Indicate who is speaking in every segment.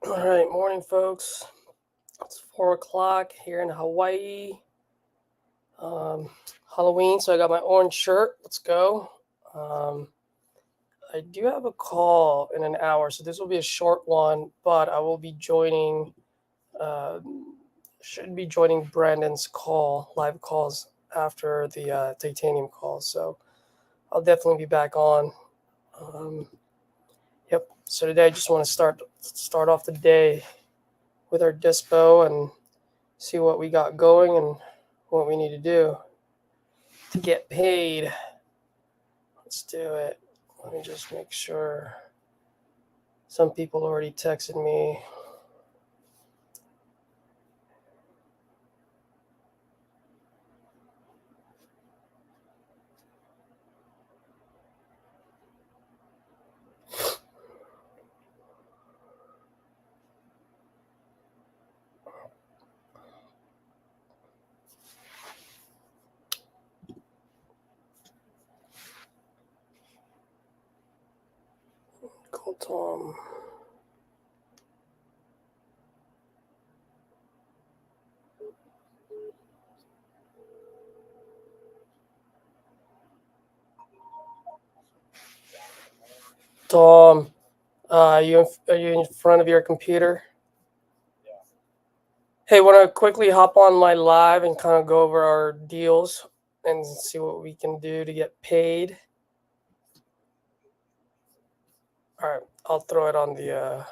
Speaker 1: All right, morning, folks. It's 4 o'clock here in Hawaii. Halloween, so I got my orange shirt. Let's go. I do have a call in an hour, so this will be a short one, but I will be joining, uh, should be joining Brandon's live calls after the titanium call. So I'll definitely be back on. Yep. So today I just want to start off the day with our dispo and see what we got going and what we need to do to get paid. Let's do it. Let me just make sure. Some people already texted me. Call Tom. Tom, are you in front of your computer? Hey, want to quickly hop on my live and kind of go over our deals and see what we can do to get paid? All right, I'll throw it on the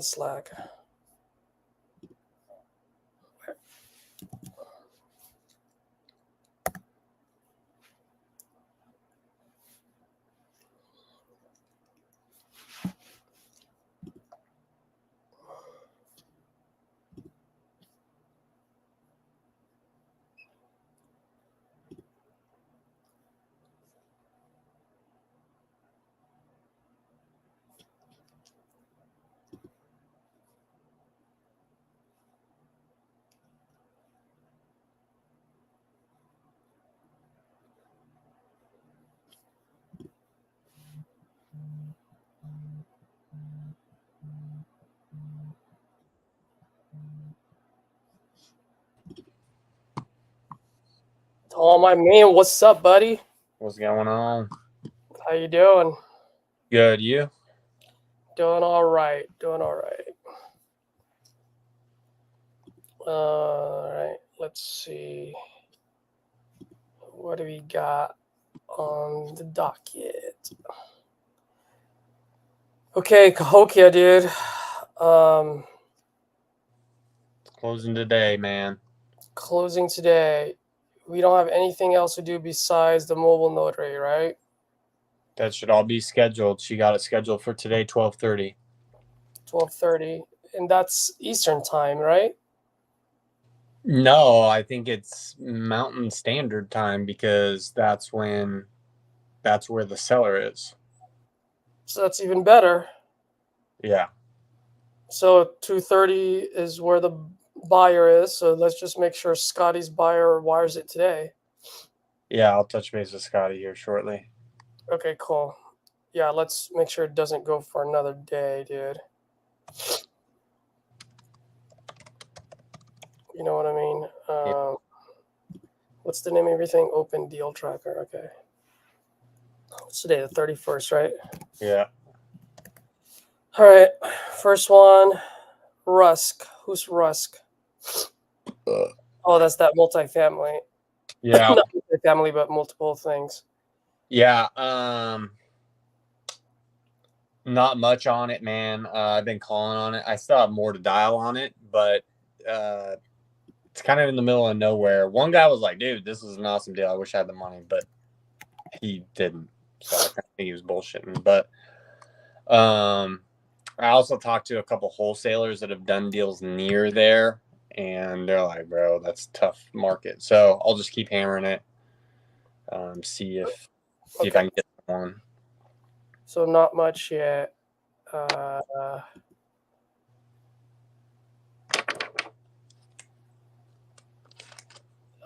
Speaker 1: Slack. Tom, my man, what's up, buddy?
Speaker 2: What's going on?
Speaker 1: How you doing?
Speaker 2: Good, you?
Speaker 1: Doing all right. Doing all right. All right. Let's see. What do we got on the docket? Okay, Cahokia, dude.
Speaker 2: Closing today, man.
Speaker 1: Closing today. We don't have anything else to do besides the mobile notary, right?
Speaker 2: That should all be scheduled. She got it scheduled for today, 12:30.
Speaker 1: 12:30, and that's Eastern time, right?
Speaker 2: No, I think it's Mountain Standard Time because that's where the seller is.
Speaker 1: So that's even better.
Speaker 2: Yeah.
Speaker 1: So 2:30 is where the buyer is. So let's just make sure Scotty's buyer wires it today.
Speaker 2: Yeah, I'll touch base with Scotty here shortly.
Speaker 1: Okay, cool. Yeah, let's make sure it doesn't go for another day, dude. You know what I mean?
Speaker 2: Yeah.
Speaker 1: What's the name of everything? Open Deal Tracker. Okay. What's today? The 31st, right?
Speaker 2: Yeah.
Speaker 1: All right. First one, Rusk. Who's Rusk? Oh, that's that multifamily.
Speaker 2: Yeah.
Speaker 1: Not multifamily, but multiple things.
Speaker 2: Yeah. Not much on it, man. I've been calling on it. I still have more to dial on it, but it's kind of in the middle of nowhere. One guy was like, dude, this is an awesome deal. I wish I had the money, but he didn't. So I kind of think he was bullshitting. But I also talked to a couple wholesalers that have done deals near there, and they're like, bro, that's a tough market. So I'll just keep hammering it. See if I can get one.
Speaker 1: So not much yet.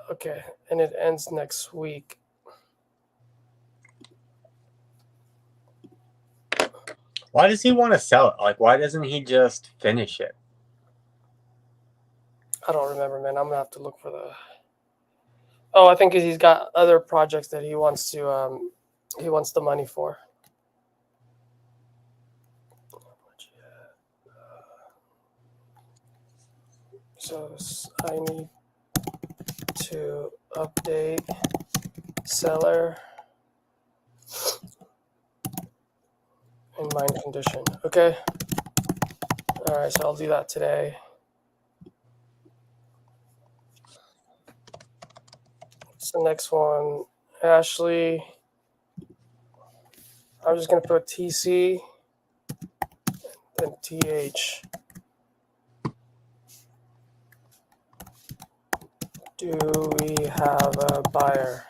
Speaker 1: Okay, and it ends next week.
Speaker 2: Why does he want to sell it? Like, why doesn't he just finish it?
Speaker 1: I don't remember, man. I'm gonna have to look for the. Oh, I think he's got other projects that he wants the money for. So I need to update seller in mind condition. Okay. All right, so I'll do that today. What's the next one? Ashley. I'm just gonna put TC and TH. Do we have a buyer?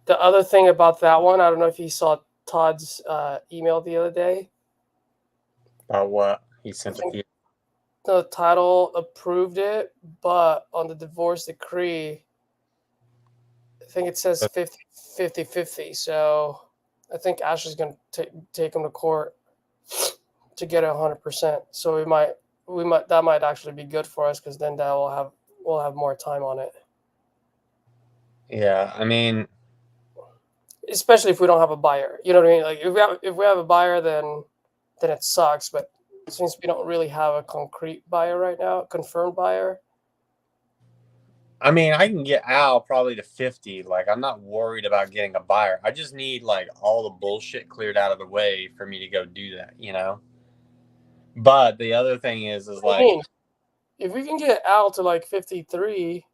Speaker 1: The other thing about that one, I don't know if you saw Todd's email the other day.
Speaker 2: About what? He sent a
Speaker 1: I
Speaker 2: few.
Speaker 1: think the title approved it, but on the divorce decree, I think it says 50-50. So I think Ashley's going to take him to court to get it 100%. So that might actually be good for us because then we'll have more time on it.
Speaker 2: Yeah, I mean,
Speaker 1: Especially if we don't have a buyer. You know what I mean? Like if we have a buyer, then it sucks. But since we don't really have a concrete buyer right now, confirmed buyer.
Speaker 2: I can get Al probably to 50. Like, I'm not worried about getting a buyer. I just need like all the bullshit cleared out of the way for me to go do that, you know? But the other thing is
Speaker 1: I
Speaker 2: like
Speaker 1: mean, if we can get Al to like 53,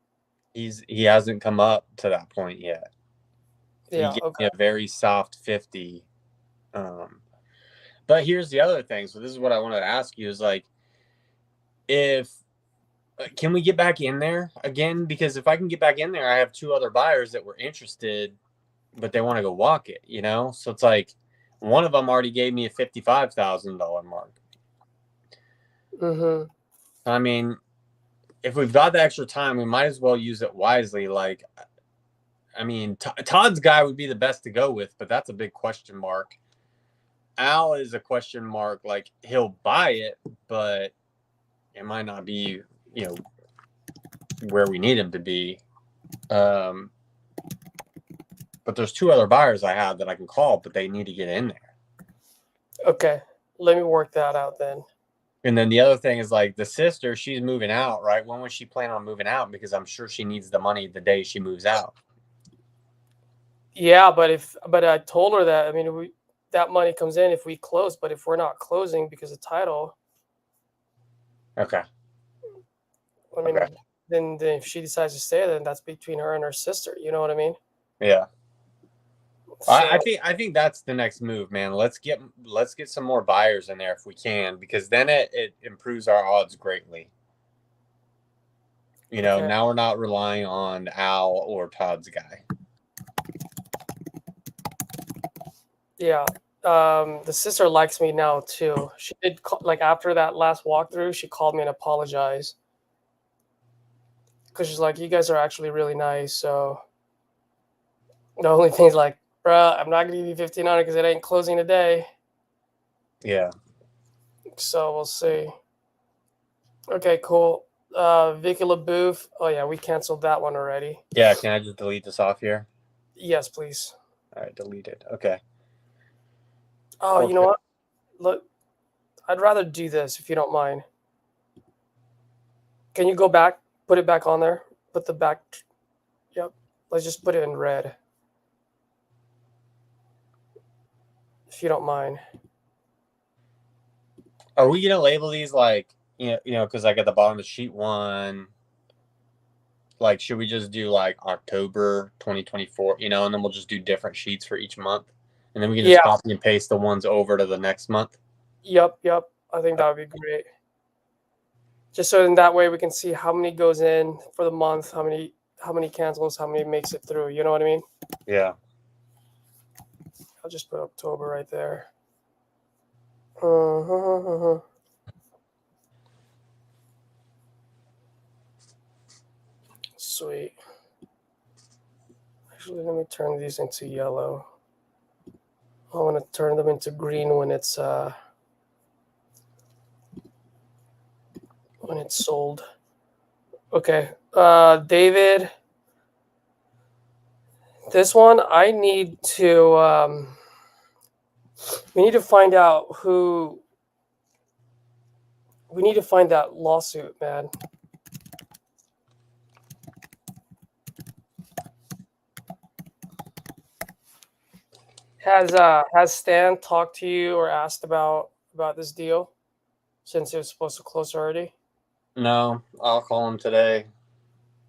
Speaker 2: he hasn't come up to that point yet. He
Speaker 1: yeah,
Speaker 2: gave
Speaker 1: okay.
Speaker 2: me a very soft 50. But here's the other thing. So this is what I wanted to ask you is like, if can we get back in there again? Because if I can get back in there, I have two other buyers that were interested, but they want to go walk it, you know? So it's like one of them already gave me a $55,000 mark.
Speaker 1: Mm-hmm.
Speaker 2: I mean, if we've got the extra time, we might as well use it wisely. Like, I mean, Todd's guy would be the best to go with, but that's a big question mark. Al is a question mark. Like, he'll buy it, but it might not be, you know, where we need him to be. But there's two other buyers I have that I can call, but they need to get in there.
Speaker 1: Okay, let me work that out then.
Speaker 2: And then the other thing is like the sister, she's moving out, right? When was she planning on moving out? Because I'm sure she needs the money the day she moves out.
Speaker 1: Yeah, but I told her that. I mean, that money comes in if we close, but if we're not closing because of title,
Speaker 2: Okay.
Speaker 1: I mean,
Speaker 2: Okay.
Speaker 1: then if she decides to stay, then that's between her and her sister. You know what I mean?
Speaker 2: Yeah.
Speaker 1: So
Speaker 2: I think that's the next move, man. Let's get some more buyers in there if we can, because then it improves our odds greatly. You know,
Speaker 1: okay.
Speaker 2: now we're not relying on Al or Todd's guy.
Speaker 1: Yeah. The sister likes me now too. She did like after that last walkthrough, she called me and apologized because she's like, "You guys are actually really nice." So the only thing's like, bruh, I'm not gonna give you 1,500 because it ain't closing today.
Speaker 2: Yeah.
Speaker 1: So we'll see. Okay, cool. Vicky LaBouffe. Oh yeah, we canceled that one already.
Speaker 2: Yeah. Can I just delete this off here?
Speaker 1: Yes, please.
Speaker 2: All right, deleted. Okay.
Speaker 1: Oh, you know
Speaker 2: Okay.
Speaker 1: what? Look, I'd rather do this if you don't mind. Can you go back, put it back on there? Put the back. Yep. Let's just put it in red. If you don't mind.
Speaker 2: Are we gonna label these like because like at the bottom of sheet one, like should we just do like October 2024, and then we'll just do different sheets for each month, and then we can just
Speaker 1: Yeah.
Speaker 2: copy and paste the ones over to the next month.
Speaker 1: Yep. I think that would be great. Just so in that way we can see how many goes in for the month, how many cancels, how many makes it through. You know what I mean?
Speaker 2: Yeah.
Speaker 1: I'll just put October right there. Uh-huh. Sweet. Actually, let me turn these into yellow. I want to turn them into green when it's sold. Okay, David. This one I need to. We need to find out who. We need to find that lawsuit, man. Has Stan talked to you or asked about this deal since it was supposed to close already?
Speaker 2: No, I'll call him today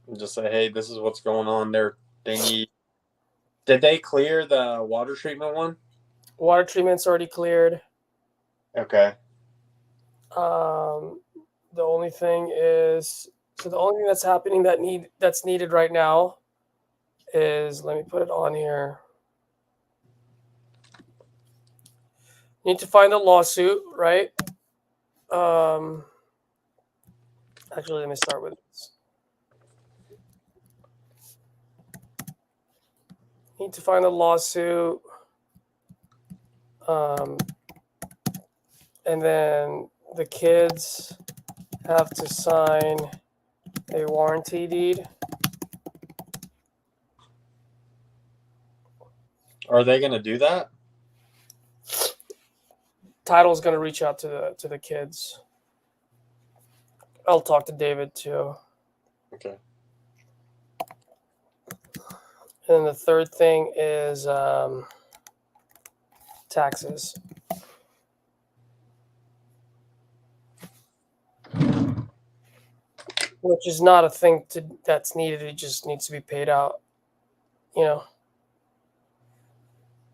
Speaker 2: and just say, hey, this is what's going on. They need. Did they clear the water treatment one?
Speaker 1: Water treatment's already cleared.
Speaker 2: Okay.
Speaker 1: The only thing is, so the only thing that's happening that's needed right now is, let me put it on here. Need to find the lawsuit, right? Actually, let me start with this. Need to find the lawsuit. And then the kids have to sign a warranty deed.
Speaker 2: Are they going to do that?
Speaker 1: Title's going to reach out to the kids. I'll talk to David too.
Speaker 2: Okay.
Speaker 1: And then the third thing is taxes. Which is not a thing that's needed. It just needs to be paid out. You know.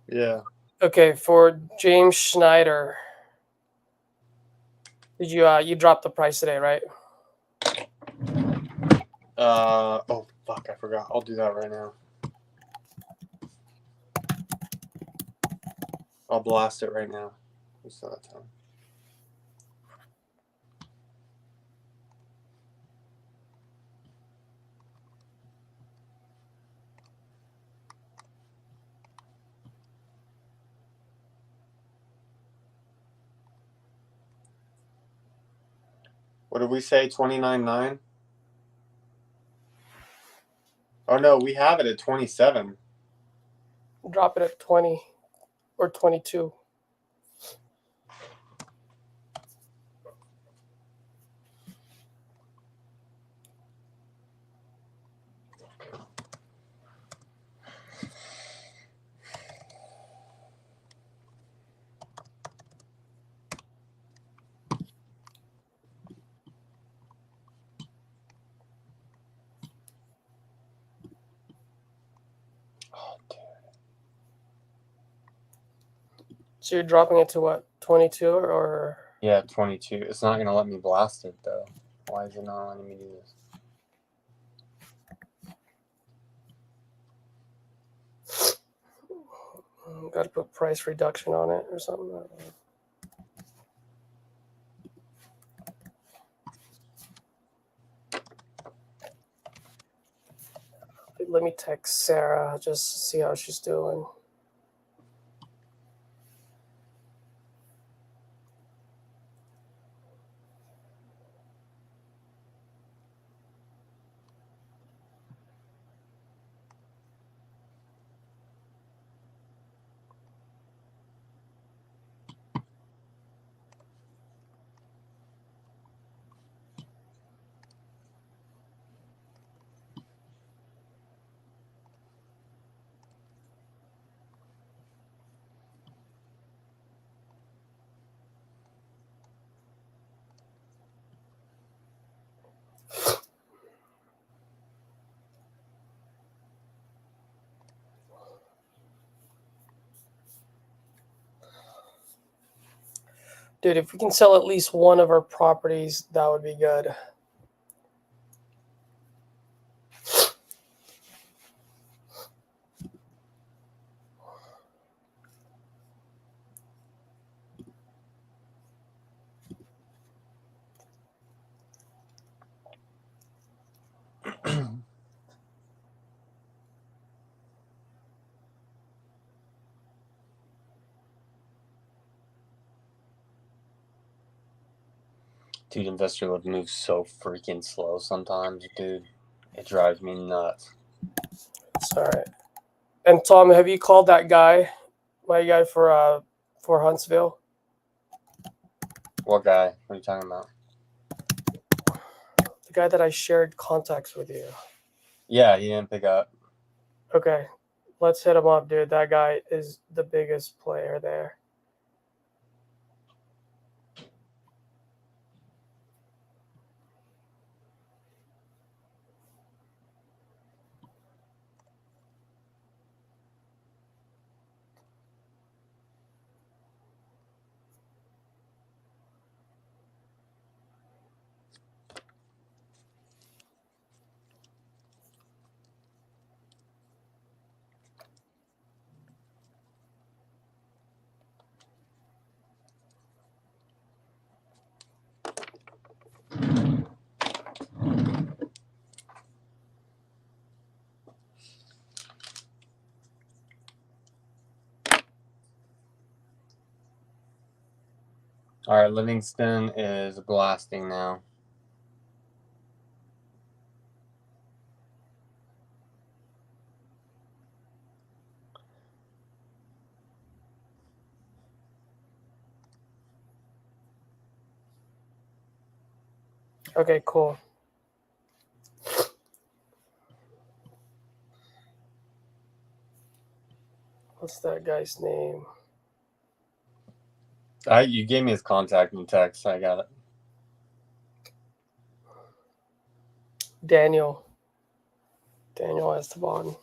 Speaker 2: Yeah.
Speaker 1: Okay, for James Schneider. Did you drop the price today, right?
Speaker 2: Oh fuck, I forgot. I'll do that right now. I'll blast it right now. We still have time. What did we say? 29.9? Oh no, we have it at 27.
Speaker 1: Drop it at 20 or 22.
Speaker 2: Oh, dude.
Speaker 1: So you're dropping it to what? 22 or?
Speaker 2: Yeah, 22. It's not going to let me blast it though. Why is it not letting me do this?
Speaker 1: Got to put price reduction on it or something. Let me text Sarah just to see how she's doing. Dude, if we can sell at least one of our properties, that would be good.
Speaker 2: Dude, investor would move so freaking slow sometimes, dude. It drives me nuts.
Speaker 1: It's all right. And Tom, have you called that guy, my guy for Huntsville?
Speaker 2: What guy? What are you talking about?
Speaker 1: The guy that I shared contacts with you.
Speaker 2: Yeah, he didn't pick up.
Speaker 1: Okay, let's hit him up, dude. That guy is the biggest player there.
Speaker 2: All right, Livingston is blasting now.
Speaker 1: Okay, cool. What's that guy's name?
Speaker 2: You gave me his contact in text. I got it.
Speaker 1: Daniel Esteban.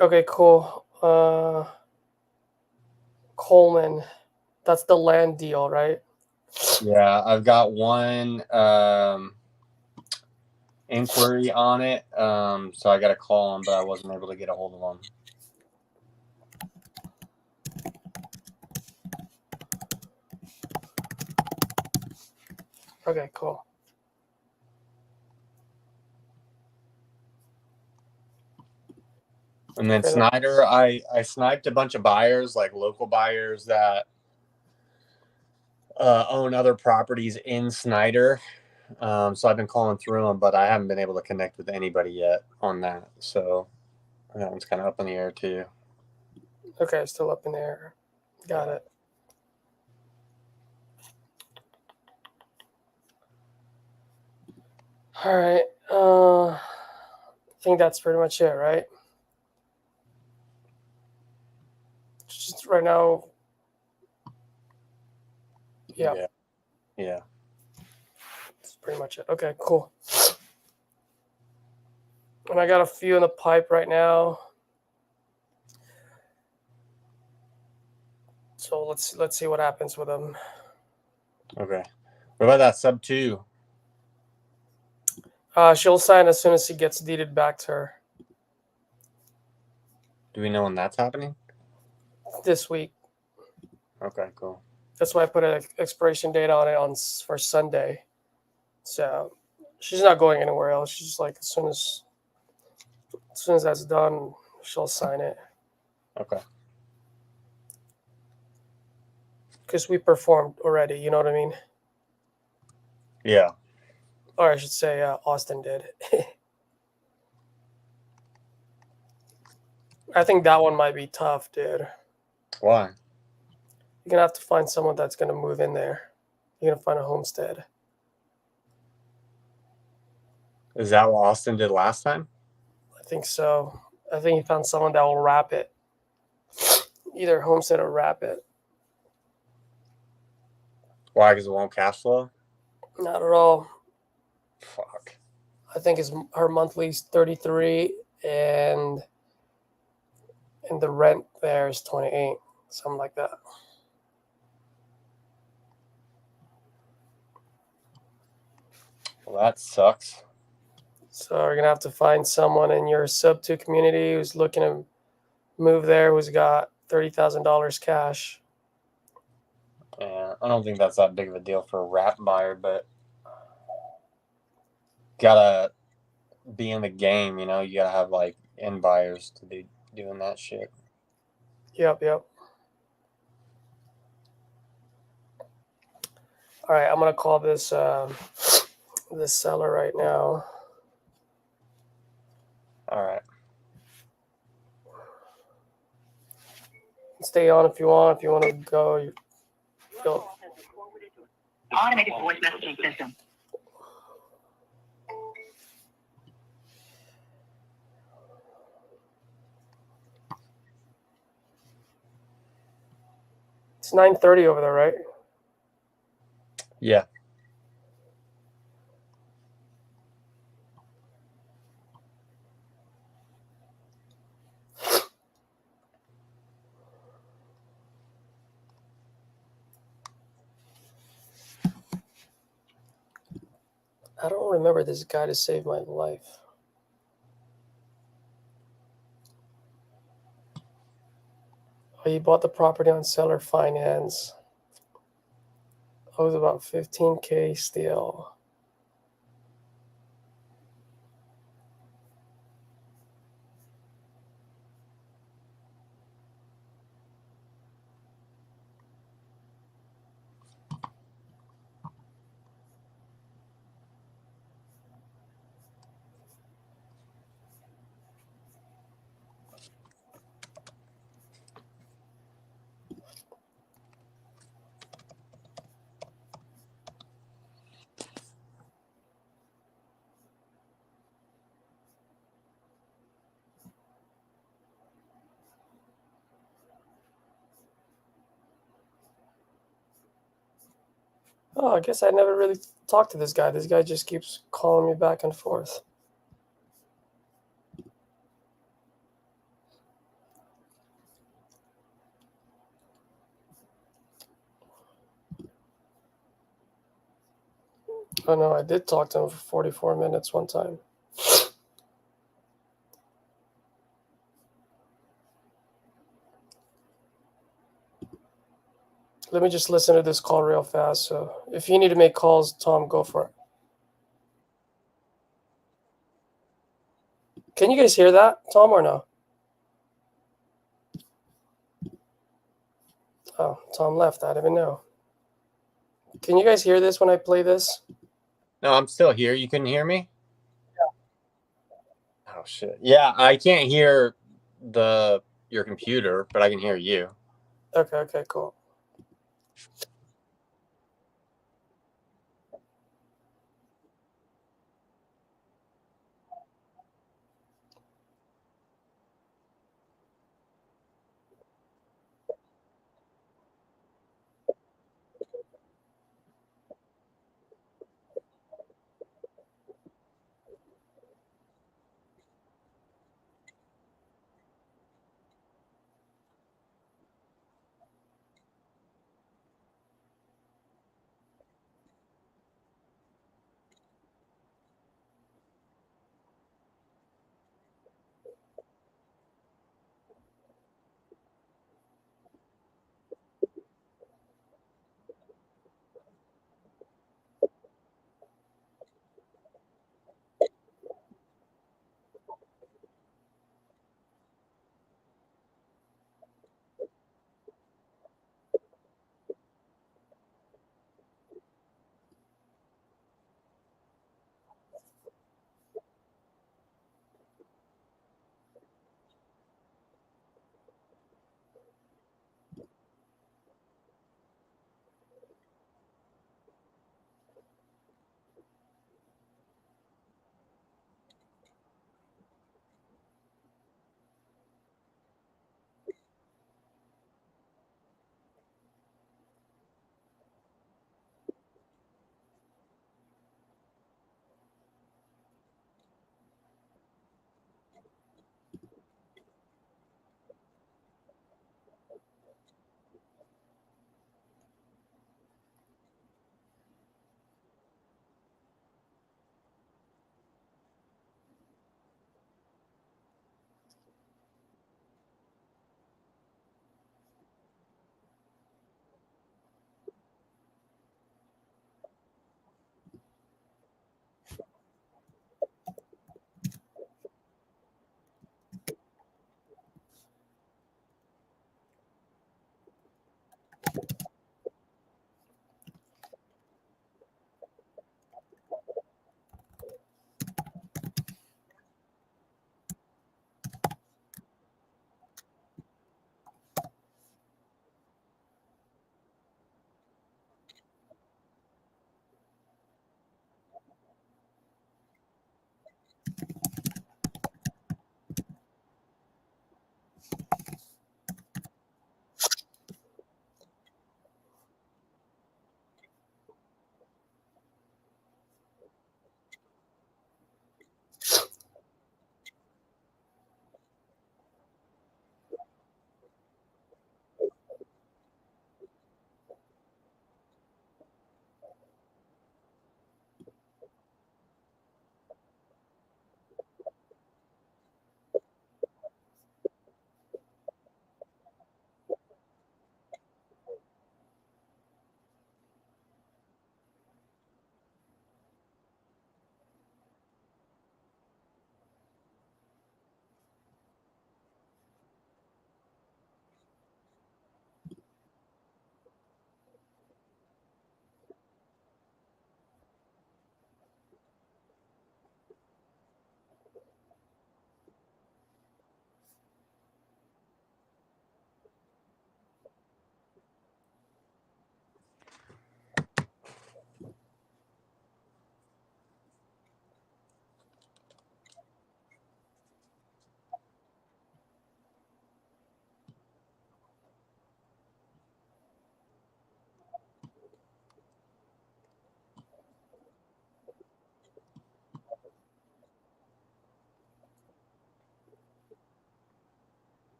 Speaker 1: Okay, cool. Coleman. That's the land deal, right?
Speaker 2: Yeah, I've got one inquiry on it. So I got to call him, but I wasn't able to get a hold of him.
Speaker 1: Okay, cool.
Speaker 2: And then
Speaker 1: Okay,
Speaker 2: Snyder, I sniped a bunch of buyers, like local buyers that own other properties in Snyder. So I've been calling through them, but I haven't been able to connect with anybody yet on that. So that one's kind of up in the air too.
Speaker 1: Okay, still up in the air. Got it. All right. I think that's pretty much it, right? Just right now. Yeah.
Speaker 2: Yeah.
Speaker 1: That's pretty much it. Okay, cool. And I got a few in the pipe right now. So let's see what happens with them.
Speaker 2: Okay. What about that sub 2?
Speaker 1: She'll sign as soon as she gets deeded back to her
Speaker 2: Do we know when that's happening?
Speaker 1: this week.
Speaker 2: Okay, cool.
Speaker 1: That's why I put an expiration date on it for Sunday. So she's not going anywhere else. She's just like as soon as that's done, she'll sign it.
Speaker 2: Okay.
Speaker 1: Because we performed already, you know what I mean?
Speaker 2: Yeah.
Speaker 1: Or I should say Austin did. I think that one might be tough, dude.
Speaker 2: Why?
Speaker 1: You're gonna have to find someone that's gonna move in there. You're gonna find a homestead.
Speaker 2: Is that what Austin did last time?
Speaker 1: I think so. I think he found someone that will wrap it. Either homestead or wrap it.
Speaker 2: Why? Because it won't cash flow?
Speaker 1: Not at all.
Speaker 2: Fuck.
Speaker 1: I think her monthly is 33 and the rent there is 28, something like that.
Speaker 2: Well, that sucks.
Speaker 1: So you're gonna have to find someone in your sub 2 community who's looking to move there, who's got $30,000 cash.
Speaker 2: Yeah, I don't think that's that big of a deal for a wrap buyer, but gotta be in the game, you know. You gotta have like end buyers to be doing that shit.
Speaker 1: Yep. All right, I'm gonna call this this seller right now.
Speaker 2: All right.
Speaker 1: Stay on if you want. If you want to go, you feel.
Speaker 3: Automated voice messaging system.
Speaker 1: It's 9:30 over there, right?
Speaker 2: Yeah.
Speaker 1: I don't remember this guy to save my life. Oh, he bought the property on seller finance. Owes about 15K still. Oh, I guess I never really talked to this guy. This guy just keeps calling me back and forth. Oh no, I did talk to him for 44 minutes one time. Let me just listen to this call real fast. So if you need to make calls, Tom, go for it. Can you guys hear that, Tom, or no? Oh, Tom left. I didn't even know. Can you guys hear this when I play this?
Speaker 2: No, I'm still here. You couldn't hear me? Yeah. Oh shit. Yeah, I can't hear your computer, but I can hear you.
Speaker 1: Okay, cool.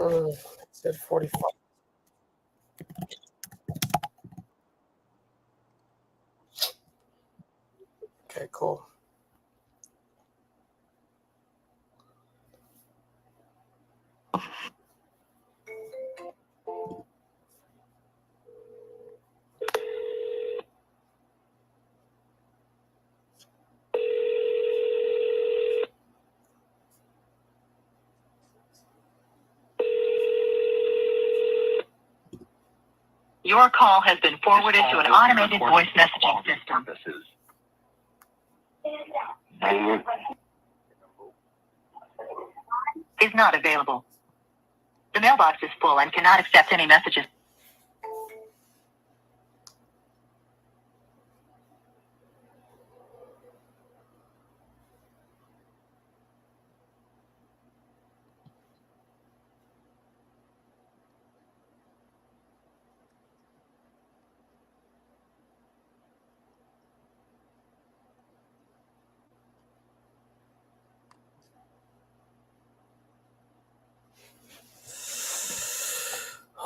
Speaker 1: It said 45. Okay, cool.
Speaker 3: Your call has been forwarded to an automated voice messaging system. Is not available. The mailbox is full and cannot accept any messages.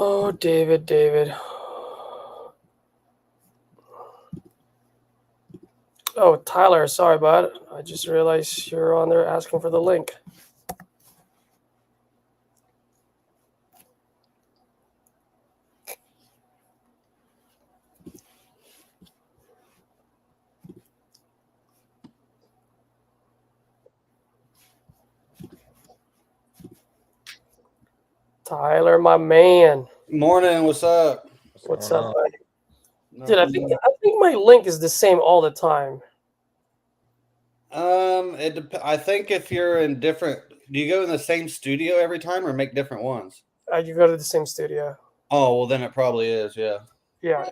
Speaker 1: Oh, David. Oh, Tyler, sorry, bud. I just realized you're on there asking for the link. Tyler, my man.
Speaker 4: Morning, what's up?
Speaker 1: What's
Speaker 2: going
Speaker 1: up,
Speaker 2: on?
Speaker 1: buddy? Dude, I think my link is the same all the time.
Speaker 4: I think if you're in different, do you go in the same studio every time or make different ones?
Speaker 1: You go to the same studio.
Speaker 4: Oh, well, then it probably is, yeah.
Speaker 1: Yeah.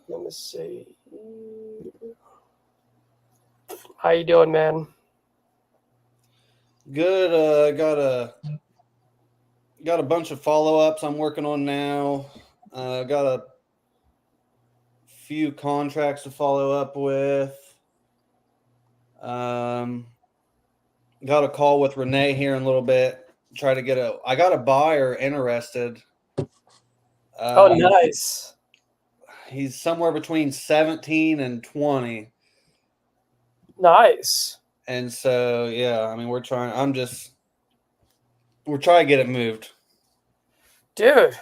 Speaker 1: Let me see. How you doing, man?
Speaker 4: Good. Got a bunch of follow-ups I'm working on now. Got a few contracts to follow up with. Got a call with Renee here in a little bit. I got a buyer interested.
Speaker 1: Oh, nice.
Speaker 4: He's somewhere between 17 and 20.
Speaker 1: Nice.
Speaker 4: And so, yeah, I mean, we're trying to get it moved.
Speaker 1: Dude,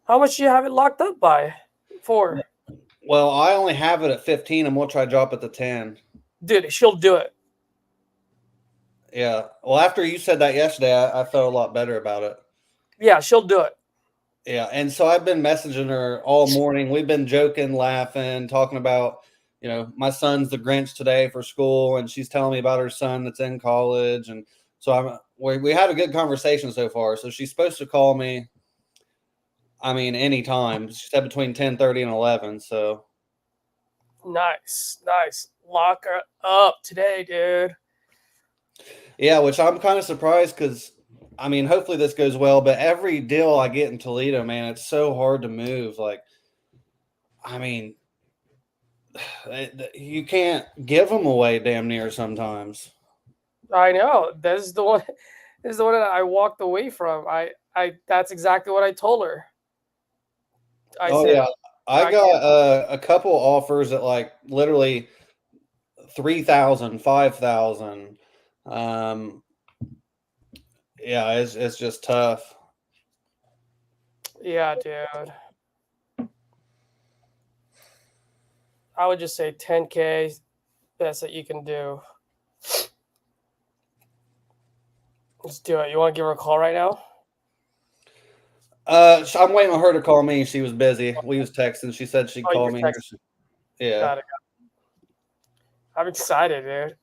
Speaker 1: how much do you have it locked up by? For?
Speaker 4: Well, I only have it at 15 and we'll try to drop it to 10.
Speaker 1: Dude, she'll do it.
Speaker 4: Yeah. Well, after you said that yesterday, I felt a lot better about it.
Speaker 1: Yeah, she'll do it.
Speaker 4: Yeah. And so I've been messaging her all morning. We've been joking, laughing, talking about, my son's the Grinch today for school, and she's telling me about her son that's in college. And so we had a good conversation so far. So she's supposed to call me, I mean, anytime. She said between 10:30 and 11. So
Speaker 1: Nice. Lock her up today, dude.
Speaker 4: yeah, which I'm kind of surprised because, I mean, hopefully this goes well. But every deal I get in Toledo, man, it's so hard to move. Like, I mean, you can't give them away damn near sometimes.
Speaker 1: I know. This is the one that I walked away from. That's exactly what I told her. I said,
Speaker 4: yeah. I got a couple offers at like literally 3,000, 5,000. Yeah, it's just tough.
Speaker 1: yeah, dude. I would just say 10K, best that you can do. Let's do it. You want to give her a call right now?
Speaker 4: So I'm waiting on her to call me. She was busy. We was texting. She said she'd call me. Yeah.
Speaker 1: Got it. I'm excited, dude.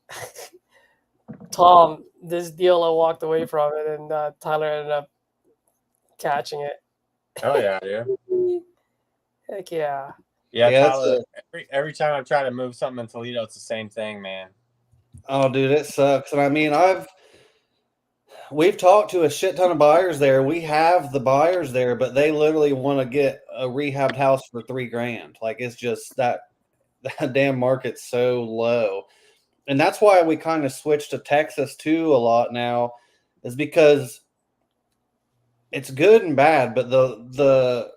Speaker 1: Tom, this deal I walked away from it, and Tyler ended up catching it.
Speaker 2: Oh yeah, dude.
Speaker 1: Heck yeah.
Speaker 2: Yeah,
Speaker 4: Yeah,
Speaker 2: Tyler. Every time I try to move something in Toledo, it's the same thing, man.
Speaker 4: Oh, dude, it sucks. And I mean, we've talked to a shit ton of buyers there. We have the buyers there, but they literally want to get a rehabbed house for $3,000. Like, it's just that damn market's so low. and that's why we kind of switched to Texas too a lot now, is because it's good and bad, but the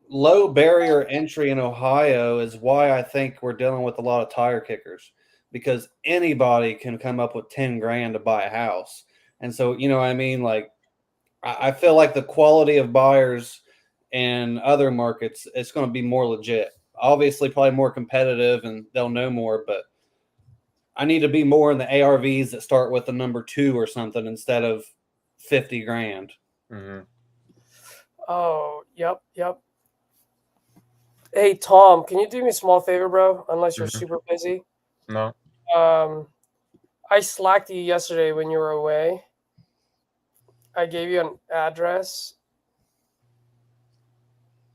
Speaker 4: low barrier entry in Ohio is why I think we're dealing with a lot of tire kickers, because anybody can come up with 10 grand to buy a house. And so, you know what I mean? Like, I feel like the quality of buyers in other markets, it's going to be more legit. Obviously, probably more competitive and they'll know more, but I need to be more in the ARVs that start with the number 2 or something instead of 50 grand.
Speaker 2: Mm-hmm.
Speaker 1: Oh, yep. Hey, Tom, can you do me a small favor, bro? Unless you're super busy.
Speaker 2: No.
Speaker 1: I slacked you yesterday when you were away. I gave you an address.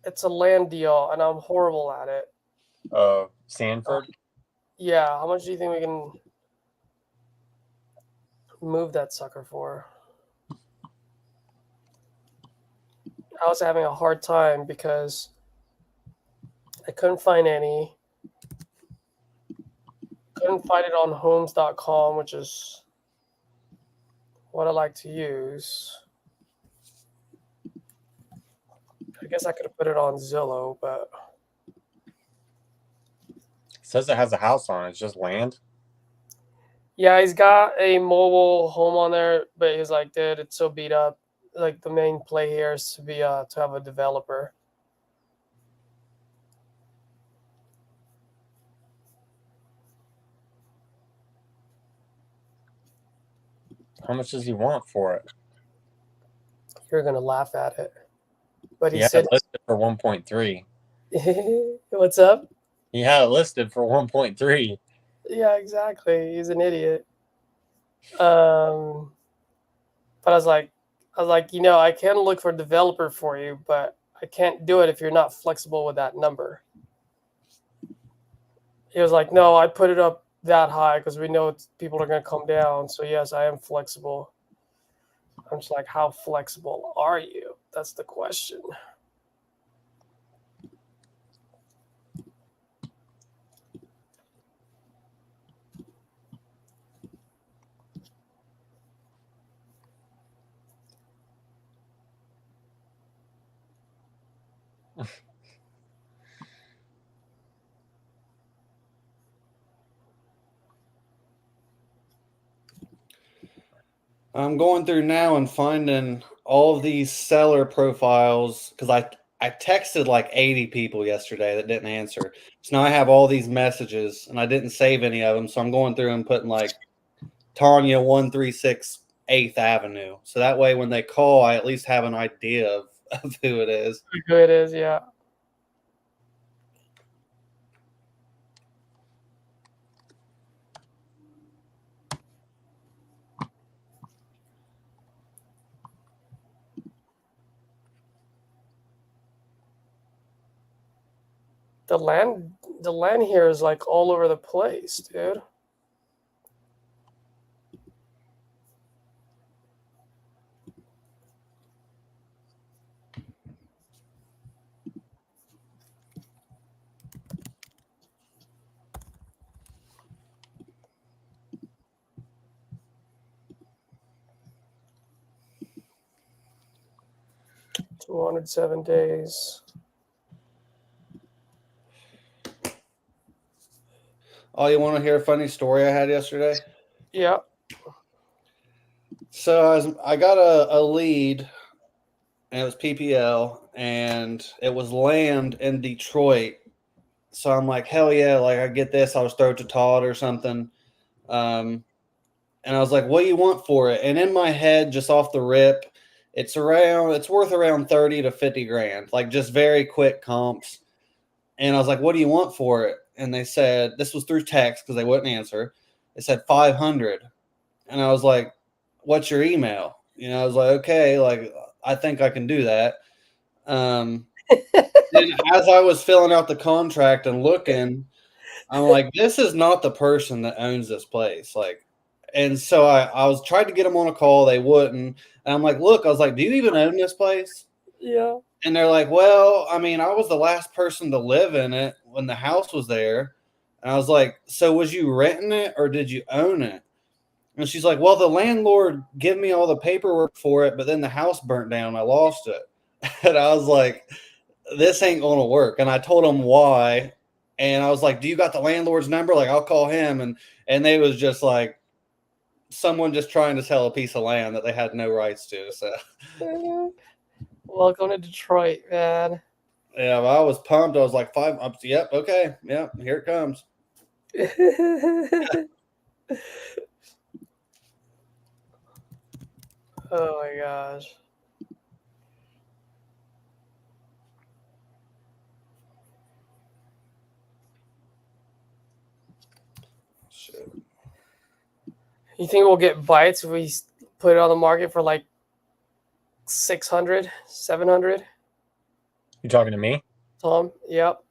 Speaker 1: It's a land deal, and I'm horrible at it.
Speaker 2: Sanford?
Speaker 1: Yeah, how much do you think we can move that sucker for? I was having a hard time because I couldn't find any. Couldn't find it on homes.com, which is what I like to use. I guess I could have put it on Zillow, but
Speaker 2: It says it has a house on it. It's just land.
Speaker 1: yeah, he's got a mobile home on there, but he's like, dude, it's so beat up. Like the main play here is to be to have a developer.
Speaker 2: How much does he want for it?
Speaker 1: You're gonna laugh at it, but he
Speaker 2: He had
Speaker 1: said,
Speaker 2: it listed for 1.3.
Speaker 1: "What's up?"
Speaker 2: He had it listed for 1.3.
Speaker 1: Yeah, exactly. He's an idiot. But I was like, I can look for a developer for you, but I can't do it if you're not flexible with that number. He was like, no, I put it up that high because we know people are going to come down. So yes, I am flexible. I'm just like, how flexible are you? That's the question.
Speaker 4: I'm going through now and finding all of these seller profiles because I texted like 80 people yesterday that didn't answer. So now I have all these messages and I didn't save any of them. So I'm going through and putting like Tanya 136 8th Avenue. So that way when they call, I at least have an idea of who it is.
Speaker 1: Who it is, yeah. The land here is like all over the place, dude. $207 days.
Speaker 4: Oh, you want to hear a funny story I had yesterday?
Speaker 1: Yeah.
Speaker 4: So I got a lead, and it was PPL, and it was land in Detroit. So I'm like, hell yeah, like I get this. I'll just throw it to Todd or something. And I was like, what do you want for it? And in my head, just off the rip, it's worth around 30 to 50 grand, like just very quick comps. And I was like, what do you want for it? And they said, this was through text because they wouldn't answer. They said 500. And I was like, what's your email? You know, I was like, okay, like I think I can do that. And as I was filling out the contract and looking, I'm like, this is not the person that owns this place. Like, and so I was trying to get them on a call. They wouldn't. And I'm like, look, I was like, do you even own this place?
Speaker 1: Yeah.
Speaker 4: And they're like, well, I mean, I was the last person to live in it when the house was there. And I was like, so was you renting it or did you own it? And she's like, well, the landlord gave me all the paperwork for it, but then the house burnt down. I lost it. And I was like, this ain't going to work. And I told him why. And I was like, do you got the landlord's number? Like, I'll call him. And they was just like someone just trying to sell a piece of land that they had no rights to. So,
Speaker 1: Welcome to Detroit, man.
Speaker 4: yeah, I was pumped. I was like, yep, okay. Yep, here it comes.
Speaker 1: Oh my gosh.
Speaker 4: Shit.
Speaker 1: You think we'll get bites if we put it on the market for like 600, 700?
Speaker 2: You talking to me?
Speaker 1: Tom? Yep.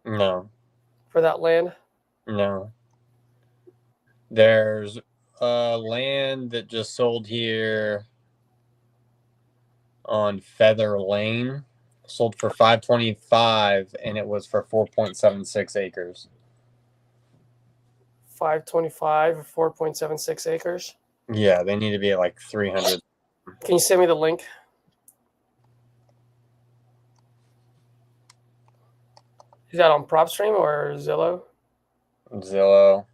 Speaker 2: No,
Speaker 1: For that land?
Speaker 2: no. There's land that just sold here on Feather Lane, sold for $525, and it was for 4.76 acres.
Speaker 1: 525 or 4.76 acres.
Speaker 2: Yeah, they need to be at like 300.
Speaker 1: Can you send me the link? Is that on PropStream or Zillow?
Speaker 2: Zillow.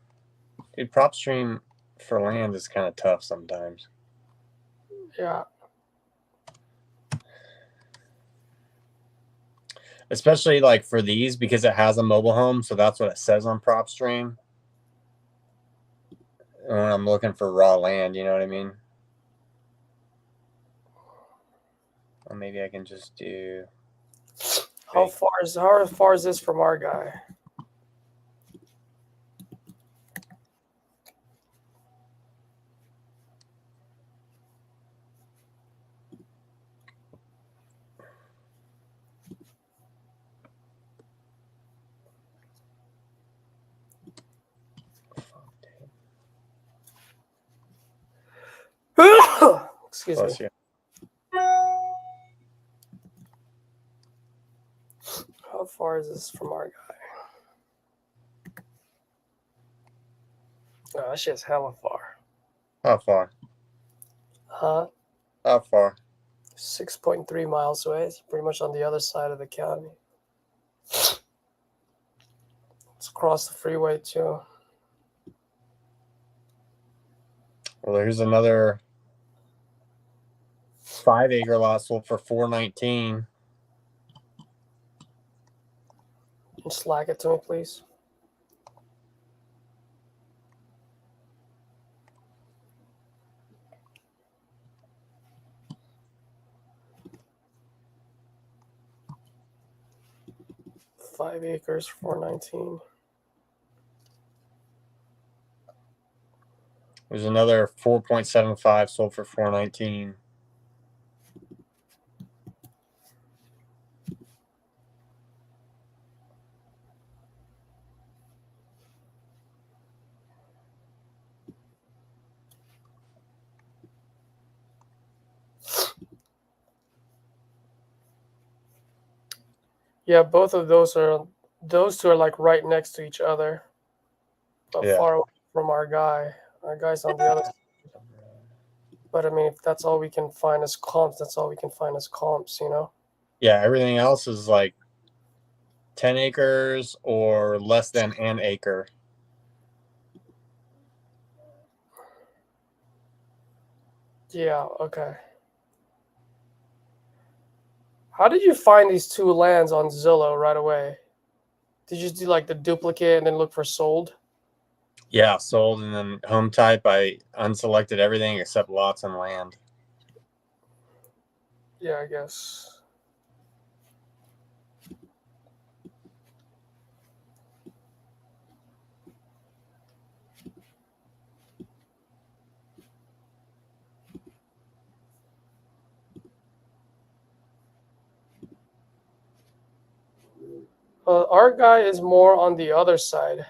Speaker 2: Dude, PropStream for land is kind of tough sometimes.
Speaker 1: Yeah.
Speaker 2: Especially like for these because it has a mobile home, so that's what it says on PropStream. When I'm looking for raw land, you know what I mean? Or maybe I can just do.
Speaker 1: How far is this from our guy? Excuse
Speaker 2: Bless
Speaker 1: me.
Speaker 2: you.
Speaker 1: How far is this from our guy? Oh, that shit's hella far.
Speaker 2: How far?
Speaker 1: Huh?
Speaker 2: How far?
Speaker 1: 6.3 miles away. It's pretty much on the other side of the county. It's across the freeway too.
Speaker 2: Well, here's another 5-acre lot sold for $419.
Speaker 1: Just slack it to me, please. Five acres, 419.
Speaker 2: There's another 4.75 sold for $419.
Speaker 1: Yeah, both of those two are like right next to each other, but
Speaker 2: Yeah.
Speaker 1: far away from our guy. Our guy's on the other side. But I mean, if that's all we can find as comps, that's all we can find as comps, you know?
Speaker 2: Yeah, everything else is like 10 acres or less than an acre.
Speaker 1: Yeah, okay. How did you find these two lands on Zillow right away? Did you just do like the duplicate and then look for sold?
Speaker 2: Yeah, sold, and then home type, I unselected everything except lots and land.
Speaker 1: Yeah, I guess. Our guy is more on the other side.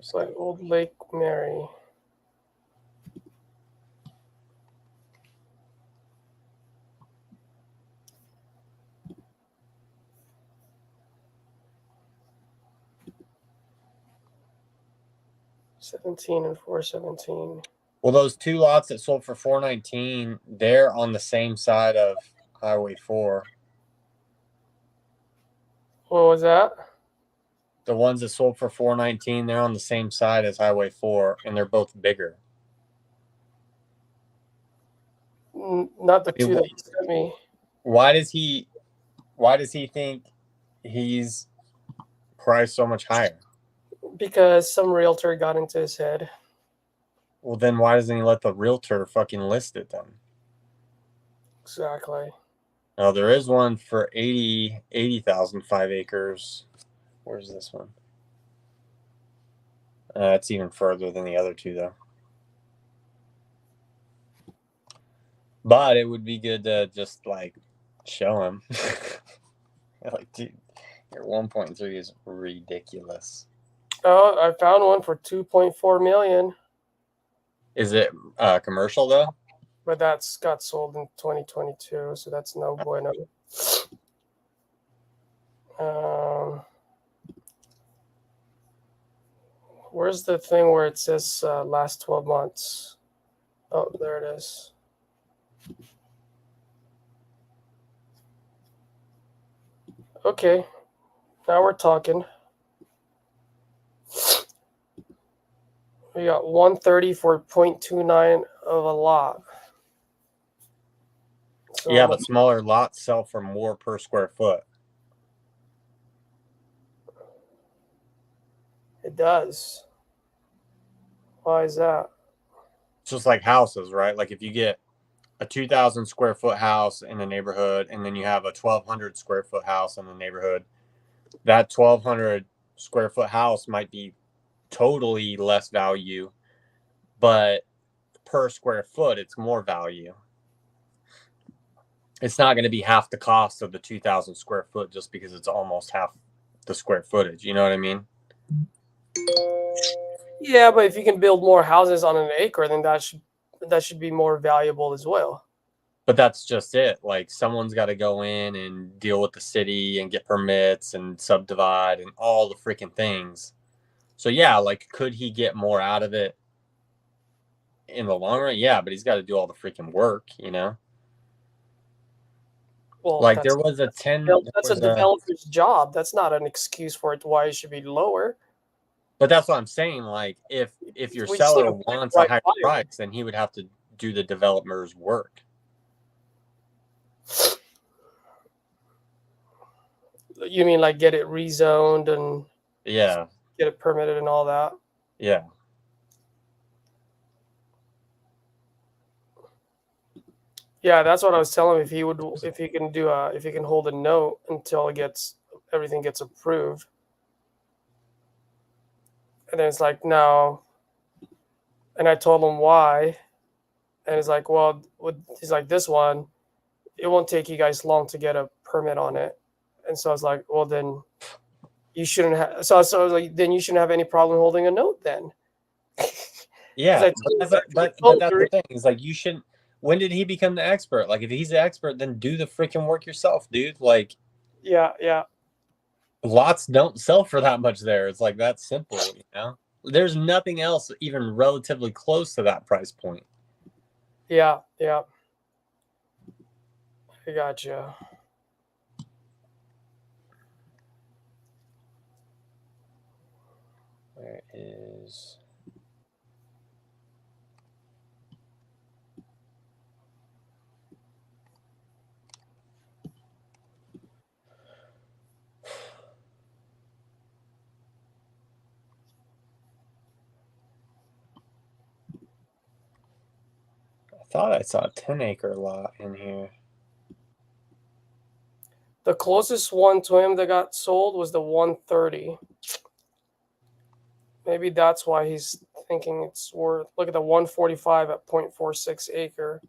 Speaker 1: It's like Old Lake Mary. $17 and $417.
Speaker 2: Well, those 2 lots that sold for $419, they're on the same side of Highway 4.
Speaker 1: What was that?
Speaker 2: The ones that sold for $419, they're on the same side as Highway 4, and they're both bigger.
Speaker 1: Not the two that you sent me.
Speaker 2: Why does he think he's priced so much higher?
Speaker 1: Because some realtor got into his head.
Speaker 2: Well, then why doesn't he let the realtor fucking list it then?
Speaker 1: Exactly.
Speaker 2: Now, there is one for 80,000, 5 acres. Where's this one? It's even further than the other two, though. But it would be good to just, like, show him. Like, dude, your 1.3 is ridiculous.
Speaker 1: Oh, I found one for $2.4 million.
Speaker 2: Is it commercial, though?
Speaker 1: But that's got sold in 2022, so that's no bueno. Where's the thing where it says last 12 months? Oh, there it is. Okay, now we're talking. We got 130 for 0.29 of a lot. So
Speaker 2: Yeah, but smaller lots sell for more per square foot.
Speaker 1: It does. Why is that?
Speaker 2: It's just like houses, right? Like if you get a 2,000 square foot house in the neighborhood, and then you have a 1,200 square foot house in the neighborhood, that 1,200 square foot house might be totally less value, but per square foot, it's more value. It's not going to be half the cost of the 2,000 square foot just because it's almost half the square footage. You know what I mean?
Speaker 1: Yeah, but if you can build more houses on an acre, then that should be more valuable as well.
Speaker 2: But that's just it. Like someone's got to go in and deal with the city and get permits and subdivide and all the freaking things. So yeah, like could he get more out of it in the long run? Yeah, but he's got to do all the freaking work, you know?
Speaker 1: Well,
Speaker 2: like there was a 10.
Speaker 1: That's a developer's job. That's not an excuse for it why it should be lower.
Speaker 2: But that's what I'm saying. Like if your
Speaker 1: We just
Speaker 2: seller
Speaker 1: need to find
Speaker 2: wants
Speaker 1: the
Speaker 2: a
Speaker 1: right
Speaker 2: higher
Speaker 1: buyer.
Speaker 2: price, then he would have to do the developer's work.
Speaker 1: You mean like get it rezoned and
Speaker 2: Yeah.
Speaker 1: get it permitted and all that?
Speaker 2: Yeah.
Speaker 1: Yeah, that's what I was telling him. If he can hold a note until everything gets approved. And then it's like, no. And I told him why. And he's like, well, he's like, this one, it won't take you guys long to get a permit on it. And so I was like, well, then you shouldn't have. So I was like, then you shouldn't have any problem holding a note then.
Speaker 2: Yeah. But that's the thing. It's like you shouldn't. When did he become the expert? Like if he's the expert, then do the freaking work yourself, dude. Like
Speaker 1: yeah.
Speaker 2: Lots don't sell for that much there. It's like that simple, you know? There's nothing else even relatively close to that price point.
Speaker 1: Yeah. I gotcha.
Speaker 2: Where is... I thought I saw a 10-acre lot in here.
Speaker 1: The closest one to him that got sold was the 130. Maybe that's why he's thinking it's worth. Look at the 145 at 0.46 acre.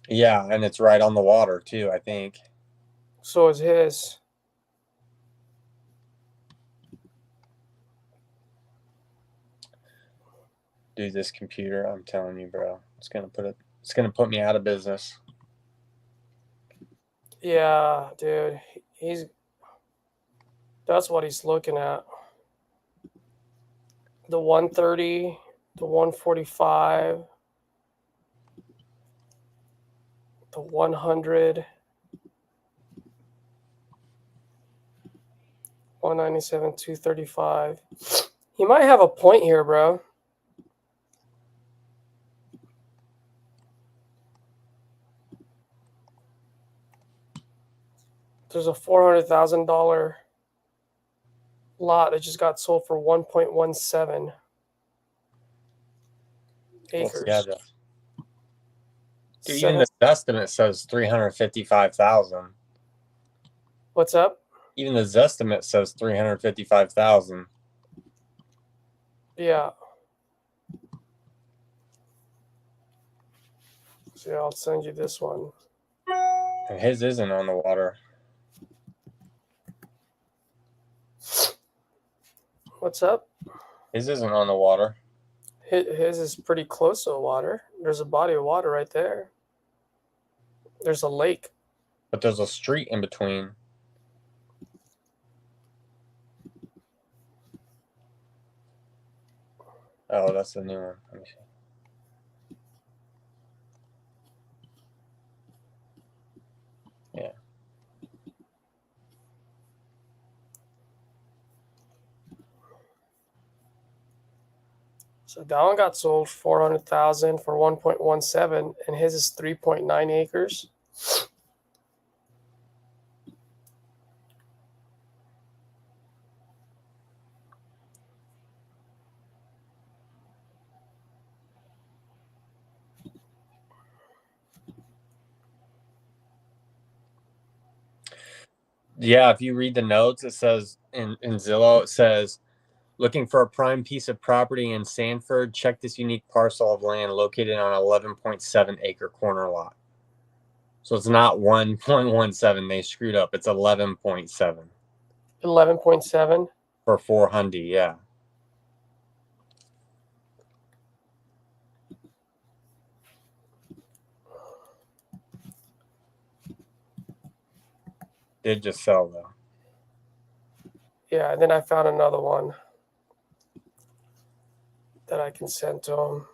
Speaker 2: Yeah, and it's right on the water too, I think.
Speaker 1: So is his.
Speaker 2: Dude, this computer, I'm telling you, bro, it's gonna put me out of business.
Speaker 1: Yeah, dude. That's what he's looking at. The 130, the 145, the 100, 197, 235. He might have a point here, bro. There's a $400,000 lot that just got sold for 1.17 acres.
Speaker 2: Yeah, dude, even the estimate says 355,000.
Speaker 1: What's up?
Speaker 2: Even the Zestimate says 355,000.
Speaker 1: Yeah. So yeah, I'll send you this one.
Speaker 2: And his isn't on the water.
Speaker 1: What's up?
Speaker 2: His isn't on the water.
Speaker 1: His is pretty close to the water. There's a body of water right there. There's a lake.
Speaker 2: But there's a street in between. Oh, that's the new one. Let me see. Yeah.
Speaker 1: So that one got sold 400,000 for 1.17, and his is 3.9 acres.
Speaker 2: Yeah, if you read the notes, it says in Zillow, it says, looking for a prime piece of property in Sanford, check this unique parcel of land located on 11.7 acre corner lot. So it's not 1.17. They screwed up. It's 11.7.
Speaker 1: 11.7.
Speaker 2: For 400, yeah. Did just sell though.
Speaker 1: Yeah, and then I found another one that I can send to him.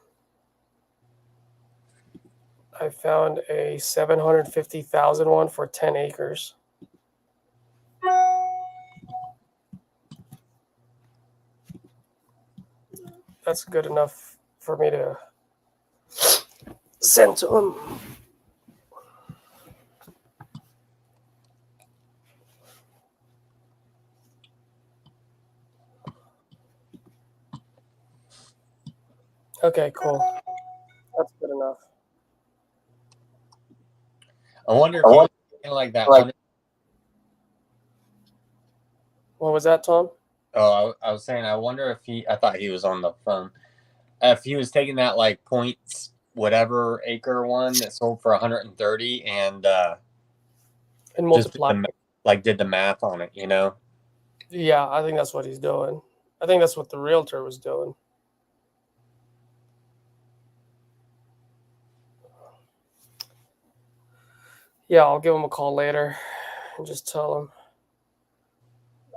Speaker 1: I found a 750,000 one for 10 acres. That's good enough for me to send to him. Okay, cool. That's good enough.
Speaker 2: I wonder if he was thinking like that.
Speaker 1: What was that, Tom?
Speaker 2: Oh, I was saying, I wonder if I thought he was on the phone. If he was taking that like points, whatever acre one that sold for 130 and
Speaker 1: multiply.
Speaker 2: Did the math on it, you know?
Speaker 1: Yeah, I think that's what he's doing. I think that's what the realtor was doing. Yeah, I'll give him a call later and just tell him.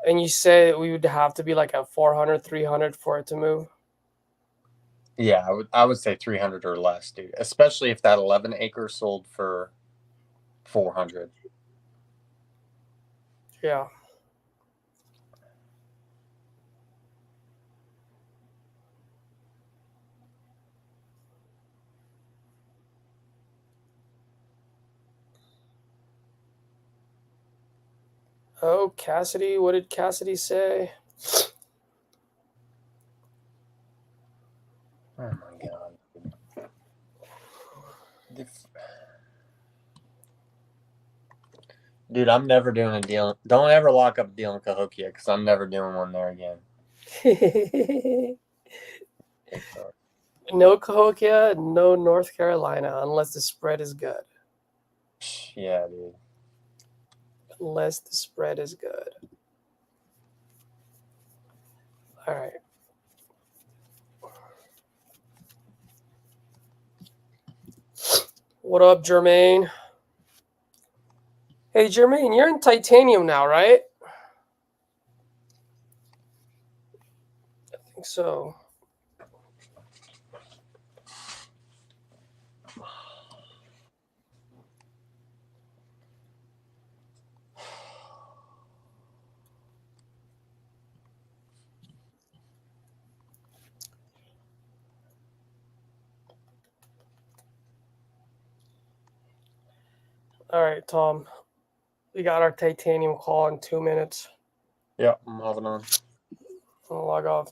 Speaker 1: And you say we would have to be like at 400, 300 for it to move?
Speaker 2: Yeah, I would say 300 or less, dude. Especially if that 11 acre sold for 400.
Speaker 1: Yeah. Oh, Cassidy. What did Cassidy say?
Speaker 2: Oh my God. Dude, I'm never doing a deal. Don't ever lock up a deal in Cahokia because I'm never doing one there again.
Speaker 1: No Cahokia, no North Carolina, unless the spread is good.
Speaker 2: Yeah, dude.
Speaker 1: Unless the spread is good. All right. What up, Jermaine? Hey, Jermaine, you're in titanium now, right? I think so. All right, Tom. We got our titanium call in 2 minutes.
Speaker 2: Yeah, I'm hopping on.
Speaker 1: I'll log off.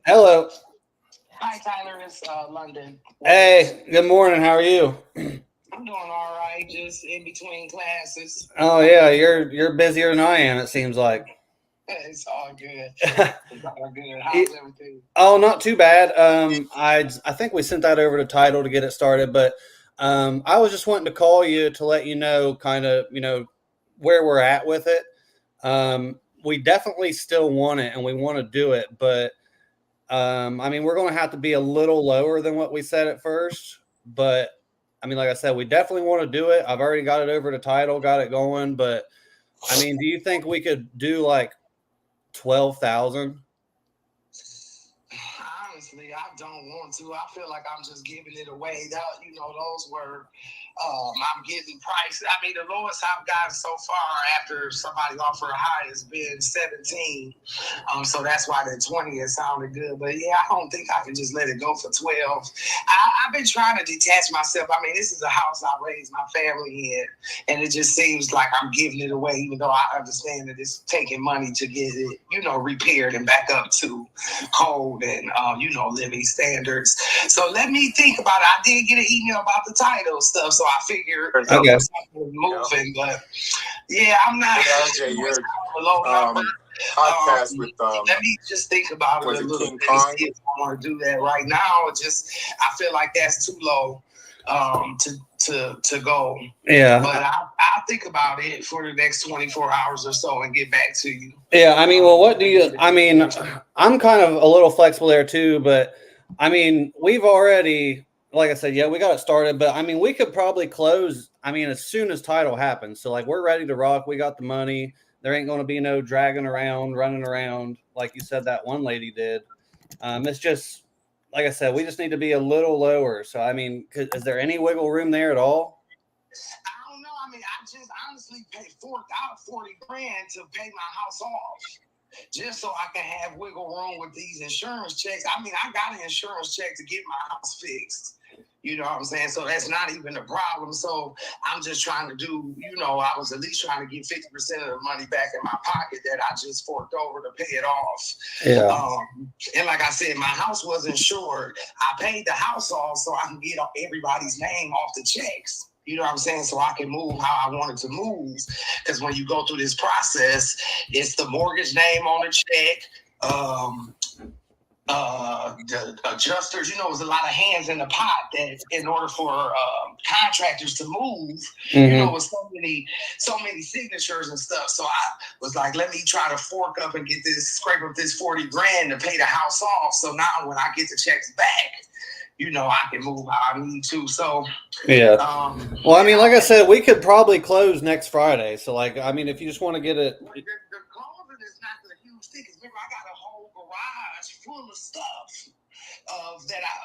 Speaker 4: Hello.
Speaker 5: Hi, Tyler. It's London.
Speaker 4: Hey, good morning. How are you?
Speaker 5: I'm doing all right, just in between classes.
Speaker 4: Oh yeah, you're busier than I am, it seems like.
Speaker 5: It's all good. It's all good. How's everything?
Speaker 4: Oh, not too bad. I think we sent that over to Title to get it started, but I was just wanting to call you to let you know kind of, where we're at with it. We definitely still want it and we want to do it, but I mean, we're going to have to be a little lower than what we said at first, but I mean, like I said, we definitely want to do it. I've already got it over to Title, got it going, but I mean, do you think we could do like 12,000?
Speaker 5: Honestly, I don't want to. I feel like I'm just giving it away. Those were I'm getting price. I mean, the lowest I've gotten so far after somebody offered a high has been 17. So that's why the 20 has sounded good. But yeah, I don't think I can just let it go for 12. I've been trying to detach myself. I mean, this is a house I raised my family in, and it just seems like I'm giving it away, even though I understand that it's taking money to get it, repaired and back up to code and living standards. So let me think about it. I did get an email about the title stuff, so I figured something was moving. But yeah, I'm not.
Speaker 6: RJ, your podcast with
Speaker 5: let me just think about it a little bit. See if I want to do that right now. I feel like that's too low to go.
Speaker 4: Yeah.
Speaker 5: But I'll think about it for the next 24 hours or so and get back to you.
Speaker 4: Yeah, I mean, well, I'm kind of a little flexible there too, but I mean, we've already, like I said, yeah, we got it started, but I mean, we could probably close, I mean, as soon as title happens. So like, we're ready to rock. We got the money. There ain't going to be no dragging around, running around. Like you said, that one lady did. It's just, like I said, we just need to be a little lower. So, I mean, is there any wiggle room there at all?
Speaker 5: I don't know. I mean, I just honestly paid $40 grand to pay my house off, just so I can have wiggle room with these insurance checks. I mean, I got an insurance check to get my house fixed. You know what I'm saying? So that's not even a problem. So I'm just trying to do, I was at least trying to get 50% of the money back in my pocket that I just forked over to pay it off.
Speaker 4: Yeah.
Speaker 5: And like I said, my house was insured. I paid the house off so I can get everybody's name off the checks. You know what I'm saying? So I can move how I wanted to move. Because when you go through this process, it's the mortgage name on the check, the adjusters, there's a lot of hands in the pot that in order for contractors to move, with so many signatures and stuff. So I was like, let me try to scrape up this 40 grand to pay the house off. So now when I get the checks back, I can move how I need to. So
Speaker 4: yeah. Well, I mean, like I said, we could probably close next Friday. So like, I mean, if you just want to get it.
Speaker 5: The closing is not the huge thing. Because remember, I got a whole garage full of stuff.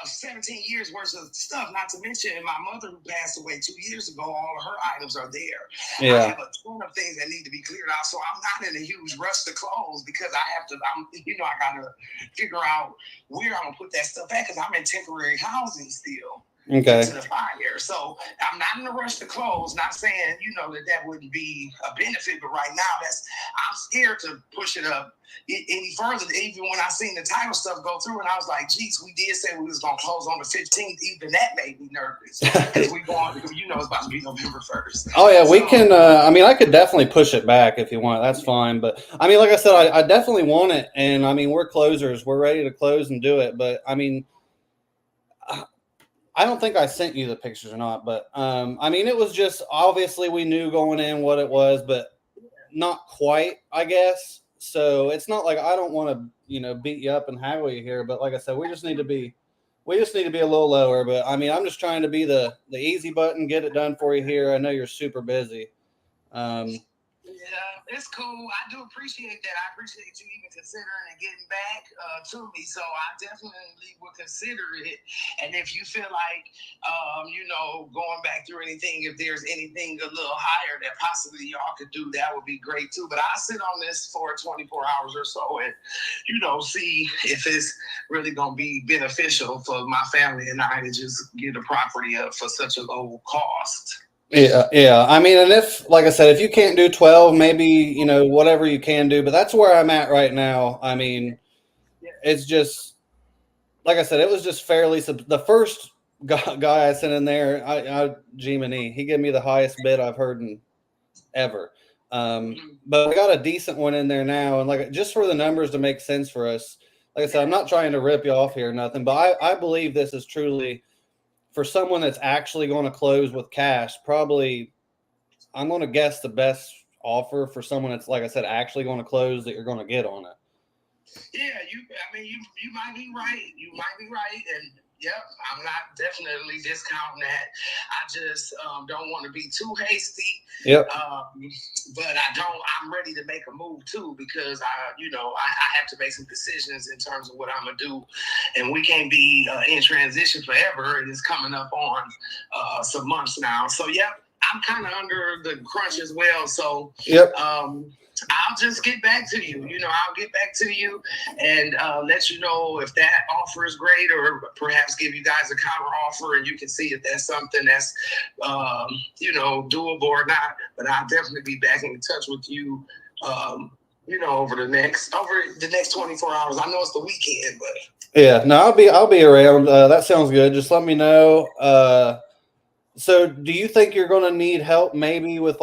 Speaker 5: 17 years worth of stuff, not to mention my mother who passed away 2 years ago, all of her items are there.
Speaker 4: Yeah.
Speaker 5: I have a ton of things that need to be cleared out, so I'm not in a huge rush to close because I have to, I gotta figure out where I'm gonna put that stuff at because I'm in temporary housing still.
Speaker 4: Okay.
Speaker 5: To the fire. So I'm not in a rush to close. Not saying, that wouldn't be a benefit, but right now I'm scared to push it up any further. Even when I seen the title stuff go through, and I was like, geez, we did say we was gonna close on the 15th. Even that made me nervous because we going, it's about to be November 1st.
Speaker 4: Oh yeah, we can. I mean, I could definitely push it back if you want. That's fine. But I mean, like I said, I definitely want it, and I mean, we're closers. We're ready to close and do it. But I mean, I don't think I sent you the pictures or not, but I mean, it was just obviously we knew going in what it was, but not quite, I guess. So it's not like I don't want to, beat you up and haggle you here, but like I said, we just need to be we just need to be a little lower. But I mean, I'm just trying to be the easy button, get it done for you here. I know you're super busy.
Speaker 5: Yeah, it's cool. I do appreciate that. I appreciate you even considering and getting back to me. So I definitely would consider it. And if you feel like, going back through anything, if there's anything a little higher that possibly y'all could do, that would be great too. But I'll sit on this for 24 hours or so and, see if it's really going to be beneficial for my family and I to just get a property up for such a low cost.
Speaker 4: Yeah. I mean, and if, like I said, if you can't do 12, maybe, whatever you can do, but that's where I'm at right now. I mean, it's just, like I said, it was just fairly, the first guy I sent in there, G-Mani, he gave me the highest bid I've heard in ever. But we got a decent one in there now. And like, just for the numbers to make sense for us, like I said, I'm not trying to rip you off here or nothing, but I believe this is truly, for someone that's actually going to close with cash, probably, I'm going to guess the best offer for someone that's, like I said, actually going to close that you're going to get on it.
Speaker 5: Yeah, you might be right. You might be right. And yep, I'm not definitely discounting that. I just don't want to be too hasty.
Speaker 4: Yep.
Speaker 5: But I'm ready to make a move too, because I have to make some decisions in terms of what I'm going to do. And we can't be in transition forever. And it's coming up on some months now. So, yep, I'm kind of under the crunch as well. So,
Speaker 4: yep.
Speaker 5: I'll just get back to you. I'll get back to you and let you know if that offer is great, or perhaps give you guys a counter offer and you can see if that's something that's, doable or not. But I'll definitely be back in touch with you, over the next 24 hours. I know it's the weekend, but
Speaker 4: yeah, no, I'll be around. That sounds good. Just let me know. So do you think you're going to need help maybe with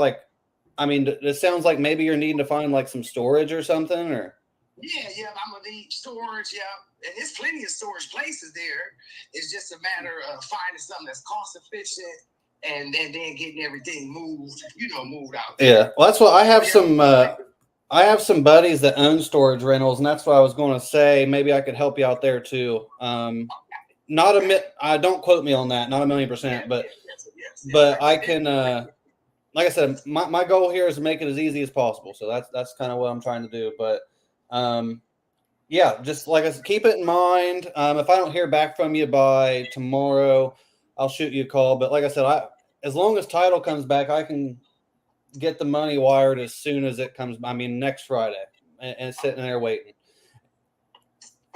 Speaker 4: it sounds like maybe you're needing to find like some storage or something, or?
Speaker 5: Yeah, I'm gonna need storage, and there's plenty of storage places there. It's just a matter of finding something that's cost efficient and then getting everything moved out there.
Speaker 4: Yeah, well, that's what I have some. I have some buddies that own storage rentals, and that's what I was going to say. Maybe I could help you out there too. Don't quote me on that, not 1,000,000%, but I can. Like I said, my goal here is to make it as easy as possible. So that's kind of what I'm trying to do. But just like I said, keep it in mind. If I don't hear back from you by tomorrow, I'll shoot you a call. But like I said, as long as title comes back, I can get the money wired as soon as it comes. I mean, next Friday, and sitting there waiting.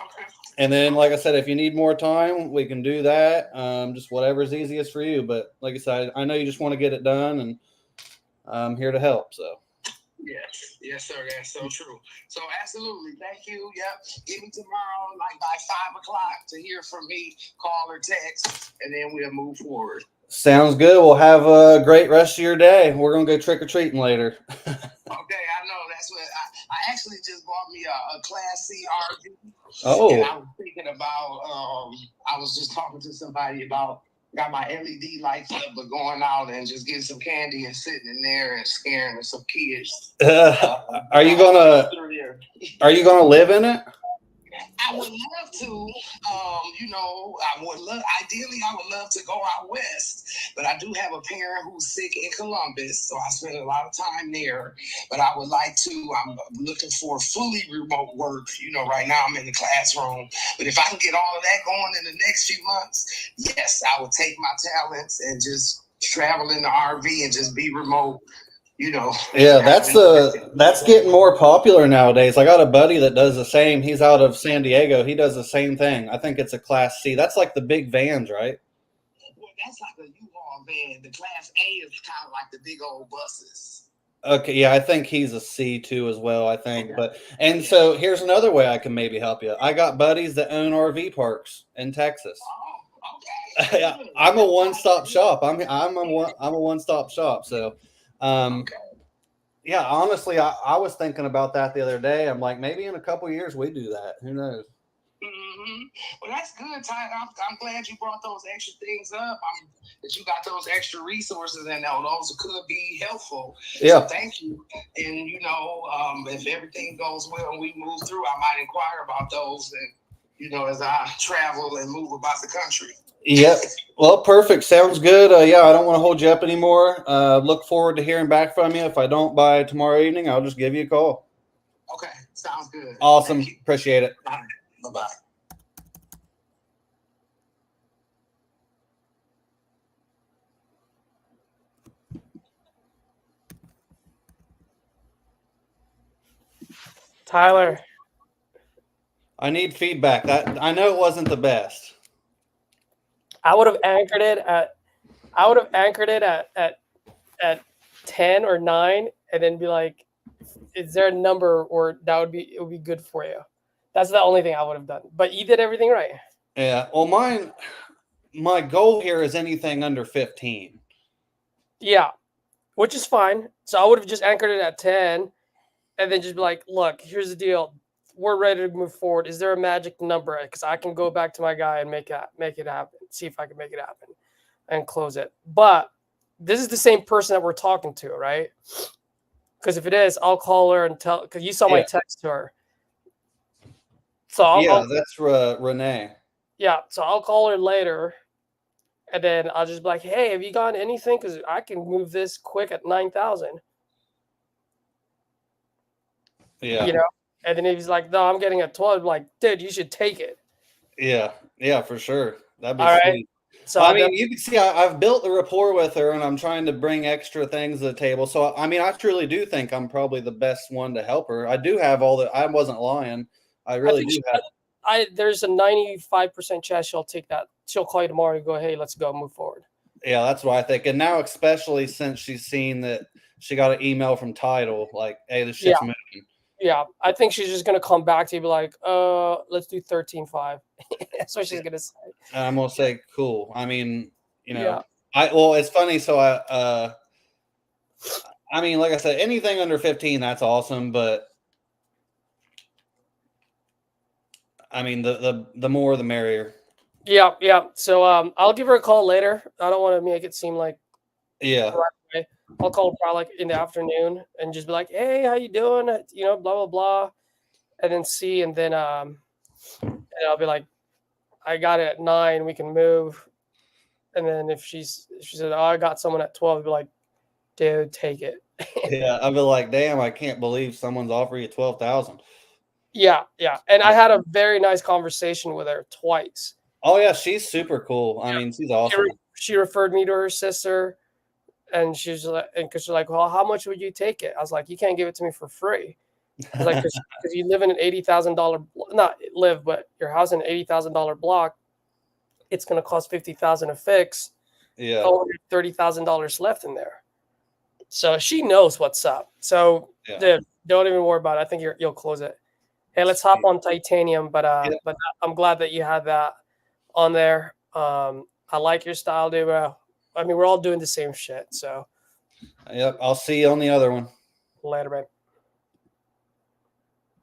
Speaker 5: Okay.
Speaker 4: And then, like I said, if you need more time, we can do that. Just whatever's easiest for you. But like I said, I know you just want to get it done, and I'm here to help. So.
Speaker 5: Yes, sir. That's so true. So absolutely, thank you. Yep. Give me tomorrow, like by 5 o'clock, to hear from me. Call or text, and then we'll move forward.
Speaker 4: Sounds good. We'll have a great rest of your day. We're gonna go trick or treating later.
Speaker 5: Okay, I know. That's what I actually just bought me a Class C RV.
Speaker 4: Oh.
Speaker 5: And I was thinking about. I was just talking to somebody about. Got my LED lights up, but going out and just getting some candy and sitting in there and scaring some kids.
Speaker 4: Are you gonna live in it?
Speaker 5: I would love to. Ideally, I would love to go out west, but I do have a parent who's sick in Columbus, so I spend a lot of time there. But I would like to. I'm looking for fully remote work. Right now I'm in the classroom, but if I can get all of that going in the next few months, yes, I would take my talents and just travel in the RV and just be remote.
Speaker 4: Yeah, that's getting more popular nowadays. I got a buddy that does the same. He's out of San Diego. He does the same thing. I think it's a Class C. That's like the big vans, right?
Speaker 5: Well, that's like a U-Haul van. The Class A is kind of like the big old buses.
Speaker 4: Okay, yeah, I think he's a C too as well, I think. Okay. So here's another way I can maybe help you. I got buddies that own RV parks in Texas.
Speaker 5: Oh, okay.
Speaker 4: I'm a one-stop shop. I'm a one-stop shop. So yeah, honestly, I was thinking about that the other day. I'm like, maybe in a couple of years we do that. Who knows?
Speaker 5: Mm-hmm. Well, that's good, Ty. I'm glad you brought those extra things up. That you got those extra resources, and those could be helpful.
Speaker 4: Yeah.
Speaker 5: So thank you. And if everything goes well and we move through, I might inquire about those. And as I travel and move about the country.
Speaker 4: Yep. Well, perfect. Sounds good. Yeah, I don't want to hold you up anymore. Look forward to hearing back from you. If I don't by tomorrow evening, I'll just give you a call.
Speaker 5: Okay, sounds good.
Speaker 4: Awesome.
Speaker 5: Thank you.
Speaker 4: Appreciate it.
Speaker 5: All right. Bye-bye.
Speaker 1: Tyler,
Speaker 4: I need feedback. That I know it wasn't the best.
Speaker 1: I would have anchored it at 10 or 9 and then be like, is there a number or it would be good for you? That's the only thing I would have done. But you did everything right.
Speaker 4: Yeah. Well, my goal here is anything under 15.
Speaker 1: Yeah, which is fine. So I would have just anchored it at 10 and then just be like, look, here's the deal. We're ready to move forward. Is there a magic number? Because I can go back to my guy and make it happen. See if I can make it happen and close it. But this is the same person that we're talking to, right? Because if it is, I'll call her and tell. Because you saw my text to her. So
Speaker 4: that's Renee.
Speaker 1: Yeah, so I'll call her later, and then I'll just be like, "Hey, have you gotten anything? Because I can move this quick at 9,000."
Speaker 4: Yeah.
Speaker 1: And then if he's like, "No, I'm getting a 12," I'm like, dude, you should take it.
Speaker 4: Yeah, for sure. That'd be
Speaker 1: All right.
Speaker 4: sweet.
Speaker 1: So
Speaker 4: I mean, you can see I've built the rapport with her, and I'm trying to bring extra things to the table. So, I mean, I truly do think I'm probably the best one to help her. I do have all the. I wasn't lying. I really do have.
Speaker 1: There's a 95% chance she'll take that. She'll call you tomorrow and go, "Hey, let's go, move forward."
Speaker 4: Yeah, that's what I think. And now, especially since she's seen that she got an email from Tidal, like, "Hey, this shit's moving."
Speaker 1: Yeah, I think she's just gonna come back to you, and be like, let's do 13.5." That's what she's gonna say.
Speaker 4: And I'm gonna say, cool. I mean,
Speaker 1: Yeah.
Speaker 4: it's funny. So I mean, like I said, anything under 15, that's awesome. But I mean, the more, the merrier.
Speaker 1: Yeah. So I'll give her a call later. I don't want to make it seem like right away. I'll call her probably like in the afternoon and just be like, "Hey, how you doing? Blah blah blah," and then see, and then and I'll be like, "I got it at 9. We can move." And then if she said, "Oh, I got someone at 12," I'll be like, "Dude, take it."
Speaker 4: Yeah, I'd be like, "Damn, I can't believe someone's offering you 12,000."
Speaker 1: Yeah. And I had a very nice conversation with her twice.
Speaker 4: Oh yeah, she's super cool. I mean, she's awesome.
Speaker 1: She referred me to her sister, and she's like, because she's like, "Well, how much would you take it?" I was like, "You can't give it to me for free." I was like, "Because you live in an $80,000, not live, but your house in an $80,000 block, it's going to cost $50,000 to fix.
Speaker 4: Yeah,
Speaker 1: only $30,000 left in there." So she knows what's up. So dude, don't even worry about it. I think you'll close it. Hey, let's hop on titanium. But I'm glad that you had that on there. I like your style, dude. I mean, we're all doing the same shit. So
Speaker 4: yep. I'll see you on the other one.
Speaker 1: later, man.